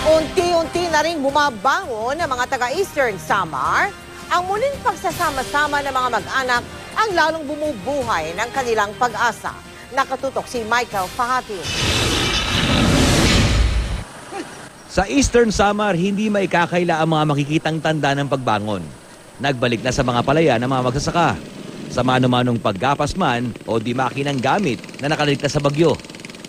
Unti-unti na ring bumabangon ng mga taga-Eastern Samar. Ang muling pagsasama-sama ng mga mag-anak ang lalong bumubuhay ng kanilang pag-asa. Nakatutok si Michael Fahatin. Sa Eastern Samar, hindi maikakaila ang mga makikitang tanda ng pagbangon. Nagbalik na sa mga palaya ng mga magsasaka. Sa mano-manong paggapas man o di makinang gamit na nakaligtas sa bagyo.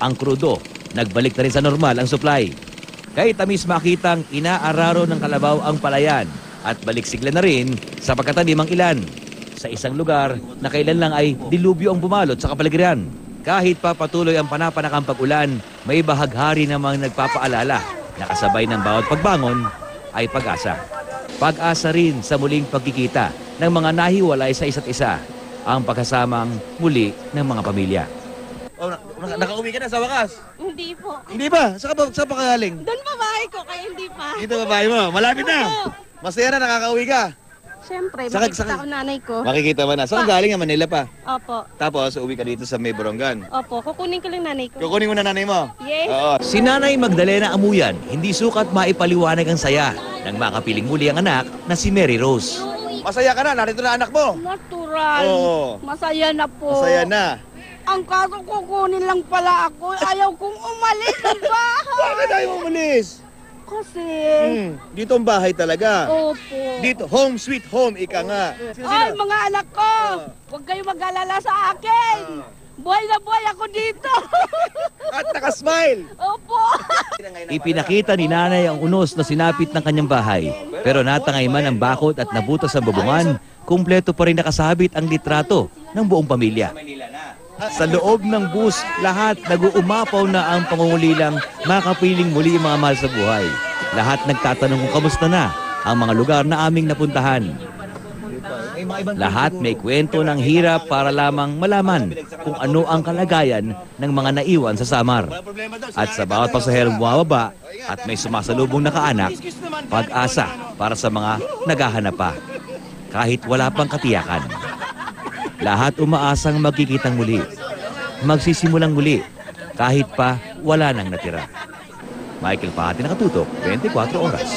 Ang krudo, nagbalik na rin sa normal ang supply. Kahit tamis makitang inaararo ng kalabaw ang palayan at baliksigla na rin sa pagkatanim ang ilan. Sa isang lugar na kailan lang ay dilubyo ang bumalot sa kapaligiran. Kahit pa patuloy ang panapanakang pag-ulan, may bahaghari namang nagpapaalala na kasabay ng bawat pagbangon ay pag-asa. Pag-asa rin sa muling pagkikita ng mga nahiwalay sa isa't isa, ang pagkasamang muli ng mga pamilya. Oh, nakauwi ka na sa wakas? Hindi po. Hindi ba? Saan pa kagaling? Doon babae ko, kaya hindi pa. Dito babae mo, malapit na. Masaya na nakakauwi ka. Siyempre, Saka- makikita ko nanay ko. Makikita mo na. Saan ka galing? Manila pa. Opo. Tapos, uwi ka dito sa May Borongan. Opo, kukunin ko lang nanay ko. Kukunin mo na nanay mo? Yes. Oo. Si Nanay Magdalena Amuyan, hindi sukat maipaliwanag ang saya nang makapiling muli ang anak na si Mary Rose. Masaya ka na, narito na anak mo. Natural. Oo. Masaya na po. Masaya na. Ang kaso kukunin lang pala ako. Ayaw kong umalis ng bahay. Bakit ayaw mo umalis? Kasi, Dito ang bahay talaga. opo. Dito, home sweet home, ika nga. Ay, mga anak ko, huwag kayo mag-alala sa akin. Buhay na buhay ako dito. At nakasmile. Opo. Ipinakita ni Nanay ang unos na sinapit ng kanyang bahay. Pero natangay man ang bakod at nabutas ang bubungan, kumpleto pa rin nakasabit ang litrato ng buong pamilya. Sa loob ng bus, lahat nag-uumapaw na ang pangungulilang makapiling muli ang mga mahal sa buhay. Lahat nagtatanong kung kamusta na ang mga lugar na aming napuntahan. Lahat may kwento ng hirap para lamang malaman kung ano ang kalagayan ng mga naiwan sa Samar. At sa bawat pasaherong bumababa at may sumasalubong na kaanak, pag-asa para sa mga naghahanap pa. Kahit wala pang katiyakan. Lahat umaasang magkikitang muli. Magsisimulang muli kahit pa wala nang natira. Michael Fahatin, Nakatutok, 24 Oras.